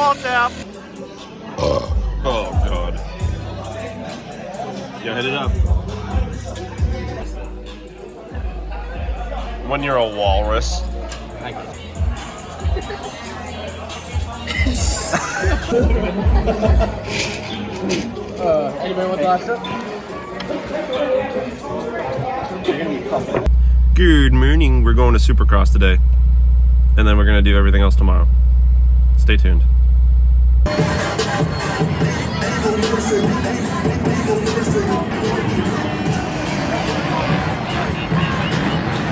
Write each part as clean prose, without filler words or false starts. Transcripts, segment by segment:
wall tap. Oh God. Yeah, hit it up. When you're a walrus. Anybody want the last sip? Good morning. We're going to Supercross today. And then we're going to do everything else tomorrow. Stay tuned.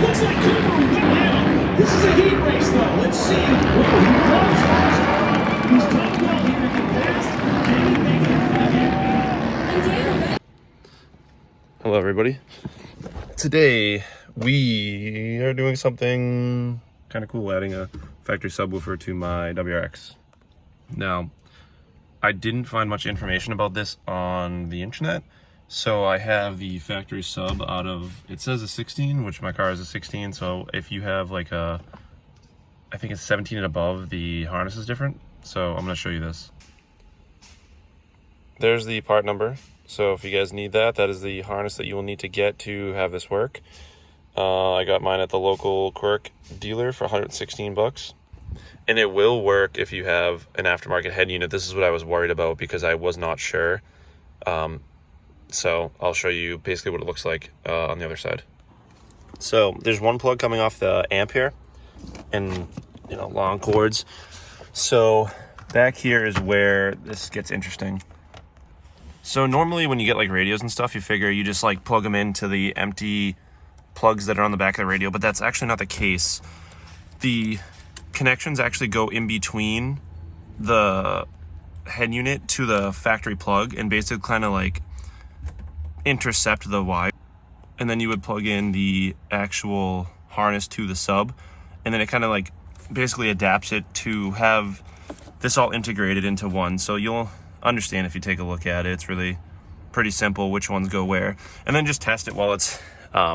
Looks like Cooper will get down. This is a heat race, though. Let's see what he runs faster. He's done well here in the past. Can he make it again? Hello, everybody. Today we are doing something kind of cool, adding a factory subwoofer to my WRX. Now, I didn't find much information about this on the internet. So I have the factory sub out of, it says a 16, which my car is a 16. So if you have like a, I think it's 17 and above, the harness is different. So I'm gonna show you this. There's the part number. So if you guys need that, that is the harness that you will need to get to have this work. I got mine at the local Quirk dealer for 116 bucks. And it will work if you have an aftermarket head unit. This is what I was worried about because I was not sure. So I'll show you basically what it looks like on the other side. So there's one plug coming off the amp here and, you know, long cords. So back here is where this gets interesting. So normally when you get like radios and stuff, you figure you just like plug them into the empty plugs that are on the back of the radio, but that's actually not the case. The connections actually go in between the head unit to the factory plug and basically kind of like intercept the wire, and then you would plug in the actual harness to the sub, and then it kind of like basically adapts it to have this all integrated into one. So you'll understand if you take a look at it. It's really pretty simple which ones go where, and then just test it while it's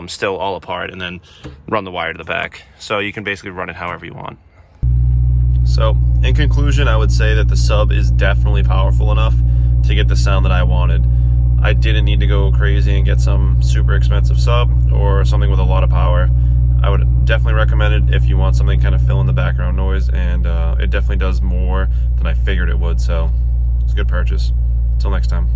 still all apart, and then run the wire to the back. So you can basically run it however you want. So in conclusion, I would say that the sub is definitely powerful enough to get the sound that I wanted. I didn't need to go crazy and get some super expensive sub or something with a lot of power. I would definitely recommend it if you want something kind of fill in the background noise, and it definitely does more than I figured it would, so it's a good purchase. Until next time.